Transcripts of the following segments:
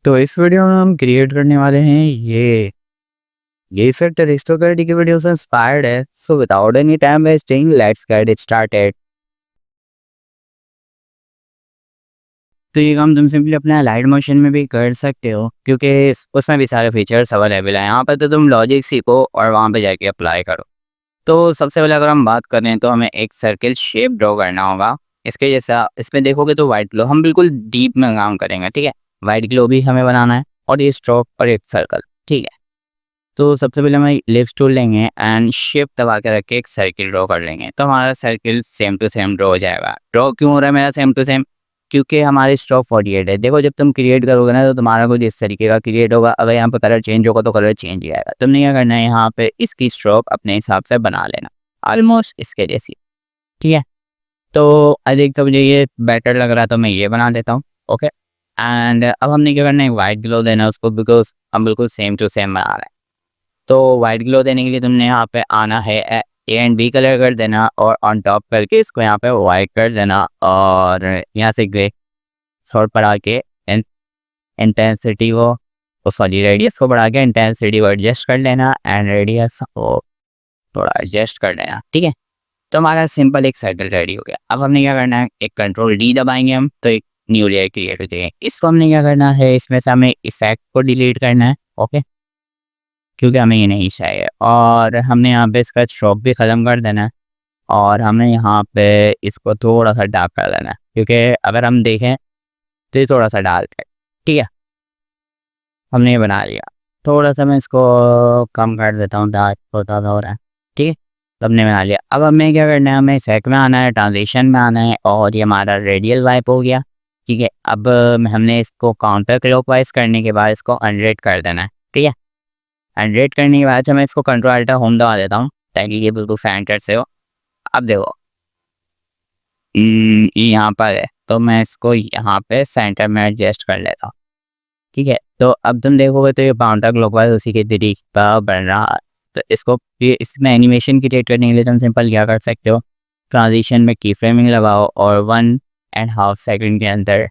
तो इस वीडियो में हम क्रिएट करने वाले हैं ये इफेक्ट अरिस्टोक्रेटिक की वीडियो से इंस्पायर्ड है। So without any time wasting let's get it started. तो ये काम तुम सिंपली अपने लाइट मोशन में भी कर सकते हो, क्योंकि उसमें भी सारे फीचर्स अवेलेबल हैं। यहाँ पर तो तुम लॉजिक सीखो और वहाँ पे जाके अप्लाई करो। तो सबसे पहले अगर हम बात करें तो हमें एक सर्किल शेप ड्रॉ करना होगा। इसके जैसा इसमें देखोगे तो वाइट ग्लो हम बिल्कुल डीप में काम करेंगे, ठीक है। वाइट ग्लो भी हमें बनाना है और ये स्ट्रोक और एक सर्कल, ठीक है। तो सबसे पहले हम लिप्स टूल लेंगे एंड शेप दबा के रख के एक सर्किल ड्रॉ कर लेंगे। तो हमारा circle same to same draw हो जाएगा। ड्रॉ क्यों हो रहा है मेरा सेम टू सेम? क्योंकि हमारी स्ट्रोक 48 है। देखो, जब तुम क्रिएट करोगे ना तो तुम्हारा कुछ इस तरीके का क्रिएट होगा। अगर यहाँ पे कलर चेंज होगा तो कलर चेंज ही आएगा। तुमने क्या करना है, यहाँ पे इसकी स्ट्रोक अपने हिसाब से बना लेना, ऑलमोस्ट इसके जैसी, ठीक है। तो अधिक तो मुझे ये बेटर लग रहा है तो मैं ये बना देता हूँ, ओके। एंड अब हमने क्या करना है, वाइट ग्लो देना उसको, बिकॉज हम बिल्कुल सेम टू सेम बना रहे हैं। तो वाइट ग्लो देने के लिए तुमने यहाँ पे आना है, ए एंड बी कलर कर देना और ऑन टॉप करके इसको यहाँ पे वाइट कर देना और यहाँ से ग्रे थोड़ा बढ़ा के इंटेंसिटी को सॉरी रेडियस को बढ़ा के इंटेंसिटी को एडजस्ट कर लेना एंड रेडियस को थोड़ा एडजस्ट कर लेना, ठीक है। तो हमारा सिंपल एक सर्कल रेडी हो गया। अब हमने क्या करना है, एक कंट्रोल डी दबाएंगे हम तो एक न्यू लेयर क्रिएट हो जाएगी। इसको हमने क्या करना है, इसमें से हमें इफेक्ट को डिलीट करना है, ओके, क्योंकि हमें ये नहीं चाहिए। और हमने यहाँ पे इसका स्ट्रोक भी ख़त्म कर देना है और हमें यहाँ पे इसको थोड़ा सा डार्क कर देना है, क्योंकि अगर हम देखें तो ये थोड़ा सा डार्क है, ठीक है। हमने ये बना लिया। थोड़ा सा मैं इसको कम कर देता हूँ, डार्क बहुत ज़्यादा हो रहा है, ठीक है। तो हमने बना लिया। अब हमें क्या करना है, हमें इफेक्ट में आना है, ट्रांजिशन में आना है और ये हमारा रेडियल वाइप हो गया, ठीक है। अब हमने इसको काउंटर क्लॉकवाइज करने के बाद इसको 100 कर देना है, ठीक है। 100 करने के बाद मैं इसको कंट्रोल अल्टर होम दबा देता हूँ ताकि ये बिल्कुल सेंटर से हो। अब देखो, ये यहाँ पर है तो मैं इसको यहाँ पे सेंटर में एडजस्ट कर लेता हूँ, ठीक है। तो अब तुम देखोगे तो ये काउंटर क्लॉकवाइज उसी के तरीके पर बन रहा है। तो इसको इसमें एनिमेशन क्रिएट करने के लिए तुम सिंपल क्या कर सकते हो, ट्रांजिशन में की फ्रेमिंग लगाओ और 1.5 सेकंड के अंदर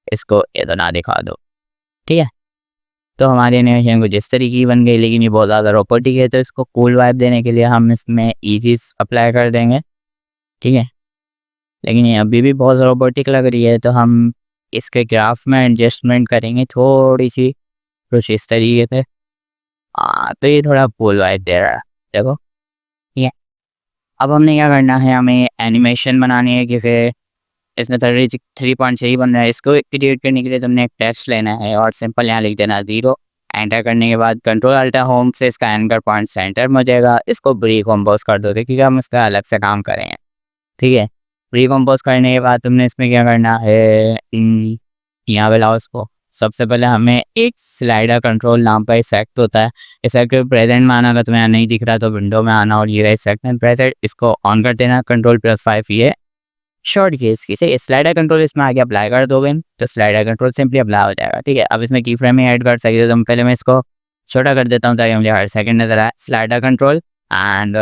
इसको ये तो ना दिखा दो, ठीक है। तो हमारी एनिमेशन कुछ इस तरीके की बन गई, लेकिन ये बहुत ज़्यादा रोबोटिक है। तो इसको कूल वाइब देने के लिए हम इसमें ईजीज अप्लाई कर देंगे, ठीक है। लेकिन ये अभी भी बहुत रोबोटिक लग रही है, तो हम इसके ग्राफ में एडजस्टमेंट करेंगे थोड़ी सी कुछ इस तरीके से। तो ये थोड़ा कूल वाइब दे रहा है, देखो, ठीक है। अब हमने क्या करना है, हमें एनिमेशन बनानी है, क्योंकि इसमें 33.3 बन रहा है। इसको क्रिएट करने के लिए तुमने एक टेक्स्ट लेना है और सिंपल यहाँ लिख देना 0। एंटर करने के बाद कंट्रोल अल्टर होम से इसका एंकर पॉइंट सेंटर में हो जाएगा। इसको प्री कंपोज कर दोगे क्योंकि हम इसका अलग से काम करेंगे, ठीक है। प्री कंपोज करने के बाद तुमने इसमें क्या करना है, यहाँ पे लाओ इसको। सबसे पहले हमें एक स्लाइडर कंट्रोल नाम का इफेक्ट होता है। इफेक्ट प्रेजेंट में आना, अगर तुम्हें नहीं दिख रहा तो विंडो में आना और ये इफेक्ट में प्रेजेंट, इसको ऑन कर देना, कंट्रोल+5। ये शॉर्ट केस की से स्लाइडर कंट्रोल इसमें आगे अप्लाई कर दोगे तो स्लाइडर कंट्रोल सिंपली अप्लाई हो जाएगा, ठीक है। अब इसमें की फ्रेमिंग ऐड कर सकते हो तुम। पहले मैं इसको छोटा कर देता हूँ ताकि मुझे हर सेकंड नजर आए। स्लाइडर कंट्रोल एंड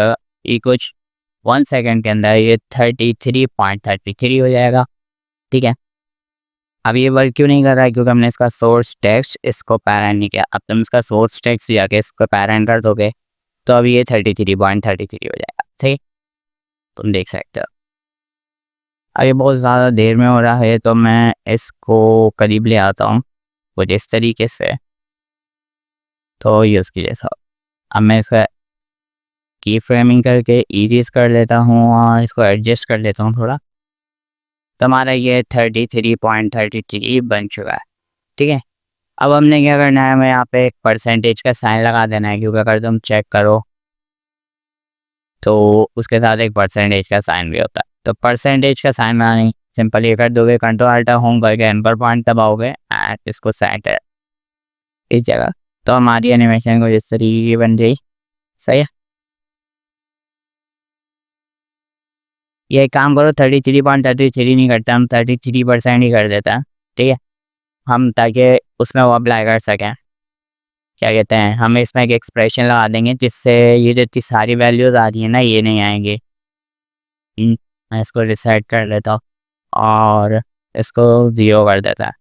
ये कुछ 1 सेकंड के अंदर ये 33.33 हो जाएगा, ठीक है। अब ये वर्क क्यों नहीं कर रहा है, क्योंकि हमने इसका सोर्स टेक्स्ट इसको पैरेंट नहीं किया। अब तुम इसका सोर्स टेक्स्ट जाके इसको पैरेंट कर दोगे तो अब ये 33.33 हो जाएगा, ठीक। तुम देख सकते हो। अब ये बहुत ज़्यादा देर में हो रहा है तो मैं इसको करीब ले आता हूँ कुछ इस तरीके से, तो ये उसकी जैसा। अब मैं इसका की फ्रेमिंग करके ईजीज कर लेता हूँ और इसको एडजस्ट कर लेता हूँ थोड़ा। तो हमारा ये 33.33 बन चुका है, ठीक है। अब हमने क्या करना है, हमें यहाँ पे एक परसेंटेज का साइन लगा देना है, क्योंकि अगर तुम चेक करो तो उसके साथ एक परसेंटेज का साइन भी होता है। तो परसेंटेज का साइन बनाने सिंपल ये कर दोगे, कंट्रोल अल्टर होम करके एंकर पॉइंट दबाओगे एंड इसको सेंटर इस जगह। तो हमारी एनिमेशन को इस तरीके की बन गई, सही है। ये काम करो, 33.33 नहीं करता, हम 33% ही कर देता है, ठीक है। हम ताकि उसमें वो अप्लाई कर सकें, क्या कहते हैं, हम इसमें एक एक्सप्रेशन लगा देंगे जिससे ये जो इतनी सारी वैल्यूज़ आ रही है ना ये नहीं आएंगी। मैं इसको रिसेट कर लेता हूँ और इसको 0 कर देता है।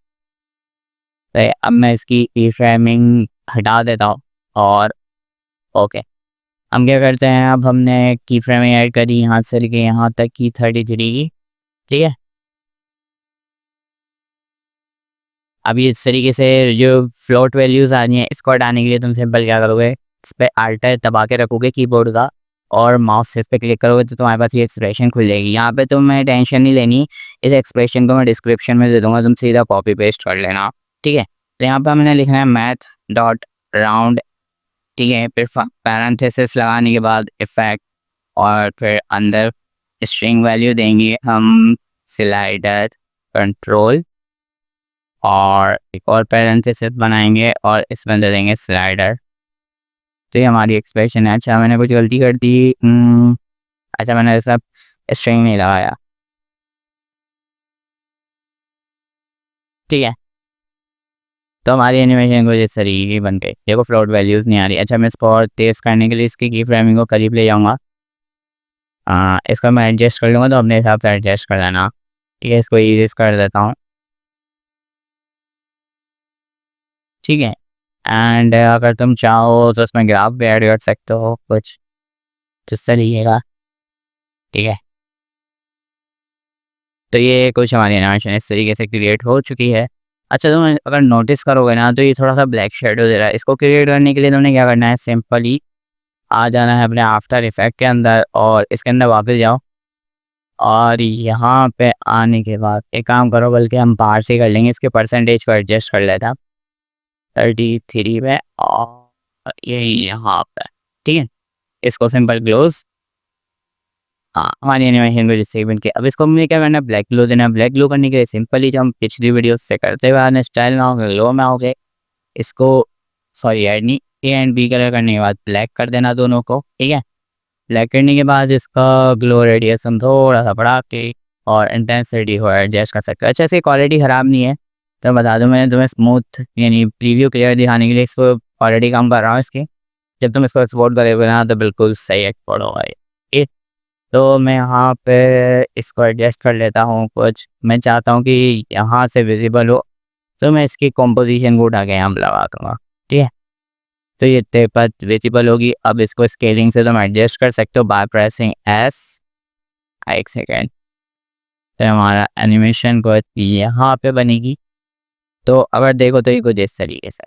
तो अब मैं इसकी की फ्रेमिंग हटा देता हूँ और ओके। हम क्या करते हैं, अब हमने की फ्रेमिंग ऐड करी यहाँ से लेके यहाँ तक की 33 की, ठीक है। अभी इस तरीके से जो फ्लोट वैल्यूज़ आ रही हैं इसको हटाने के लिए तुम सिंपल क्या करोगे, इस पर आल्टर दबा के रखोगे कीबोर्ड का और माउस से इस पर क्लिक करोगे तो तुम्हारे पास ये एक्सप्रेशन खुल जाएगी। यहाँ पे तुम्हें टेंशन नहीं लेनी, इस एक्सप्रेशन को मैं डिस्क्रिप्शन में दे दूँगा, तुम सीधा कॉपी पेस्ट कर लेना, ठीक है। तो यहाँ पर हमने लिखना है मैथ डॉट राउंड, ठीक है। फिर पैरेंथेसिस लगाने के बाद इफेक्ट और फिर अंदर स्ट्रिंग वैल्यू देंगे हम स्लाइडर कंट्रोल और एक और पैरेंथेसिस बनाएंगे और इसमें दे देंगे स्लाइडर। तो ये हमारी एक्सप्रेशन है। अच्छा मैंने कुछ गलती कर दी, अच्छा मैंने इसका स्ट्रिंग नहीं लगाया, ठीक है। तो हमारी एनिमेशन कुछ इस तरीके की बन गई। देखो फ्लोट वैल्यूज़ नहीं आ रही। अच्छा मैं इसको और तेज़ करने के लिए इसकी की फ्रेमिंग को करीब ले जाऊँगा, इसको मैं एडजस्ट कर लूँगा, तो अपने हिसाब से एडजस्ट कर लेना, ठीक है। इसको इरेज कर देता हूँ, ठीक है। एंड अगर तुम चाहो तो उसमें ग्राफ भी ऐड कर सकते हो कुछ जिस तरीके का, ठीक है। तो ये कुछ हमारी एनिमेशन इस तरीके से क्रिएट हो चुकी है। अच्छा तुम अगर नोटिस करोगे ना तो ये थोड़ा सा ब्लैक शेडो दे रहा है। इसको क्रिएट करने के लिए तुमने क्या करना है, सिंपली आ जाना है अपने आफ्टर इफेक्ट के अंदर और इसके अंदर वापस जाओ और यहाँ पे आने के बाद एक काम करो, बल्कि हम बाहर से कर लेंगे, इसके परसेंटेज को एडजस्ट कर लेते हैं 33 पे और ये यहाँ पे, ठीक है। इसको सिंपल क्लोज, हाँ हमारी एनिमेशन को जिससे बन के अब इसको हमें क्या करना है, ब्लैक ग्लो देना है। ब्लैक ग्लो करने के लिए सिंपली जो हम पिछली वीडियो से करते हुए आने स्टाइल में आओगे ग्लो में आओगे, इसको सॉरी ऐड नहीं, ए एंड बी कलर करने के बाद ब्लैक कर देना दोनों को, ठीक है। ब्लैक करने के बाद इसका ग्लो रेडियस हम थोड़ा सा बढ़ा के और इंटेंसिटी को एडजस्ट कर सकते हो। अच्छा इसकी क्वालिटी ख़राब नहीं है, तो बता दूं मैंने तुम्हें स्मूथ यानी प्रीव्यू क्लियर दिखाने के लिए इसको क्वालिटी कम कर रहा हूँ इसकी। जब तुम इसको एक्सपोर्ट करोगे ना तो बिल्कुल सही एक्सपोर्ट होगा ये। तो मैं यहाँ पे इसको एडजस्ट कर लेता हूँ, कुछ मैं चाहता हूँ कि यहाँ से विजिबल हो, तो मैं इसकी कॉम्पोजिशन को उठा के यहाँ पे लगा दूँगा, ठीक है। तो ये तेरे पास विजिबल होगी। अब इसको स्केलिंग से तुम एडजस्ट कर सकते हो बाय प्रेसिंग एस, एक सेकेंड। तो हमारा एनिमेशन को यहाँ पे बनेगी। तो अगर देखो तो ये कुछ इस तरीके से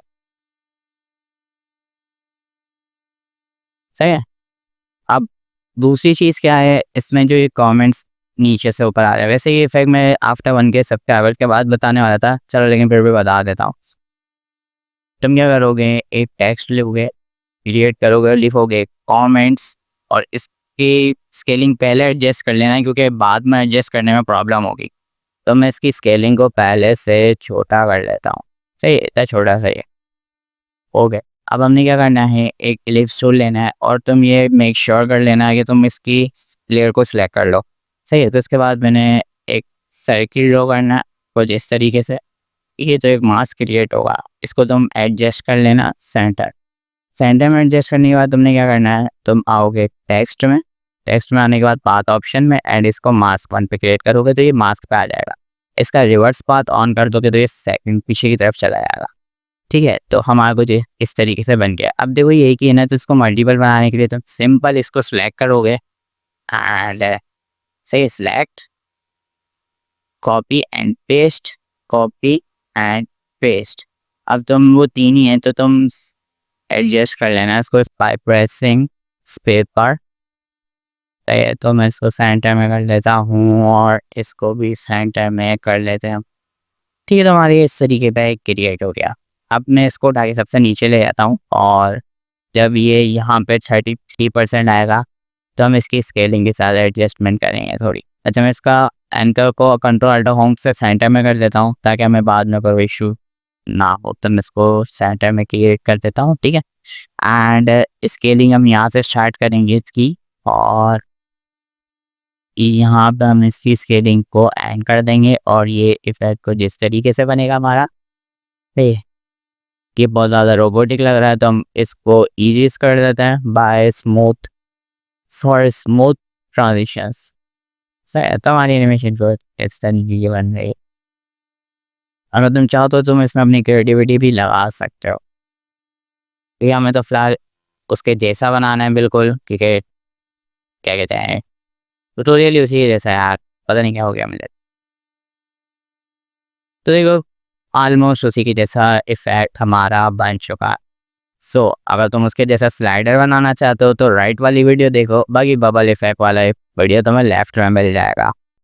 सही है। अब दूसरी चीज़ क्या है, इसमें जो ये कमेंट्स नीचे से ऊपर आ रहा है, वैसे ये इफेक्ट मैं आफ्टर 1K सब्सक्राइबर्स के बाद बताने वाला था, चलो लेकिन फिर भी बता देता हूँ। तुम क्या करोगे, एक टेक्स्ट लिखोगे, क्रिएट करोगे, लिखोगे कमेंट्स और इसकी स्केलिंग पहले एडजस्ट कर लेना क्योंकि बाद में एडजस्ट करने में प्रॉब्लम होगी। तो मैं इसकी स्केलिंग को पहले से छोटा कर लेता हूँ, सही है, इतना छोटा सही है, हो गया। अब हमने क्या करना है, एक इलिप्स टूल लेना है और तुम ये मेक श्योर कर लेना है कि तुम इसकी लेयर को सिलेक्ट कर लो, सही है। तो इसके बाद मैंने एक सर्किल ड्रॉ करना है कुछ इस तरीके से, ये तो एक मास्क क्रिएट होगा, इसको तुम एडजस्ट कर लेना सेंटर। सेंटर में एडजस्ट करने के बाद तुमने क्या करना है, तुम आओगे टेक्स्ट में, टेक्स्ट में आने के बाद पाथ ऑप्शन में एंड इसको मास्क 1 पे क्रिएट करोगे तो ये मास्क पे आ जाएगा। इसका रिवर्स पाथ ऑन कर दोगे तो ये सेकंड पीछे की तरफ चला जाएगा, ठीक है। तो हमारा कुछ इस तरीके से बन गया। अब देखो ये कि है ना, तो इसको मल्टीपल बनाने के लिए तुम सिंपल इसको सिलेक्ट करोगे एंड सही select copy and paste, copy and paste. अब तुम वो तीन ही हैं तो तुम एडजस्ट कर लेना इसको बाय प्रेसिंग स्पेस बार, तो मैं इसको सेंटर में कर लेता हूँ और इसको भी सेंटर में कर लेते हैं, ठीक है। तो हमारी इस तरीके पे क्रिएट हो गया। अब मैं इसको उठा के सबसे नीचे ले जाता हूँ और जब ये यहाँ पे 33% आएगा तो हम इसकी स्केलिंग के साथ एडजस्टमेंट करेंगे थोड़ी। अच्छा मैं इसका एंकर को कंट्रोल अल्टर होम से सेंटर में कर देता हूँ ताकि हमें बाद में कोई इशू ना हो, तो मैं इसको सेंटर में क्रिएट कर देता हूँ, ठीक है। एंड स्केलिंग हम यहाँ से स्टार्ट करेंगे इसकी और यहाँ पे हम इसकी स्केलिंग को एंड कर देंगे और ये इफेक्ट को जिस तरीके से बनेगा हमारा ये बहुत ज़्यादा रोबोटिक लग रहा है तो हम इसको इरेज कर देते हैं bye smooth for smooth transitions. सही है, तो हमारी एनिमेशन जो इस तरीके की बन रही है। अगर तुम चाहो तो तुम इसमें अपनी क्रिएटिविटी भी लगा सकते हो। ठीक है, हमें तो फिलहाल उसके जैसा बनाना है बिल्कुल, क्योंकि क्या कहते हैं ट्यूटोरियल ही उसी के जैसा है यार, पता नहीं क्या हो गया मुझे। तो देखो ऑलमोस्ट उसी की जैसा इफेक्ट हमारा बन चुका है। सो अगर तुम उसके जैसा स्लाइडर बनाना चाहते हो तो राइट वाली वीडियो देखो, बाकी बबल इफेक्ट वाला वीडियो तुम्हें लेफ्ट में मिल जाएगा।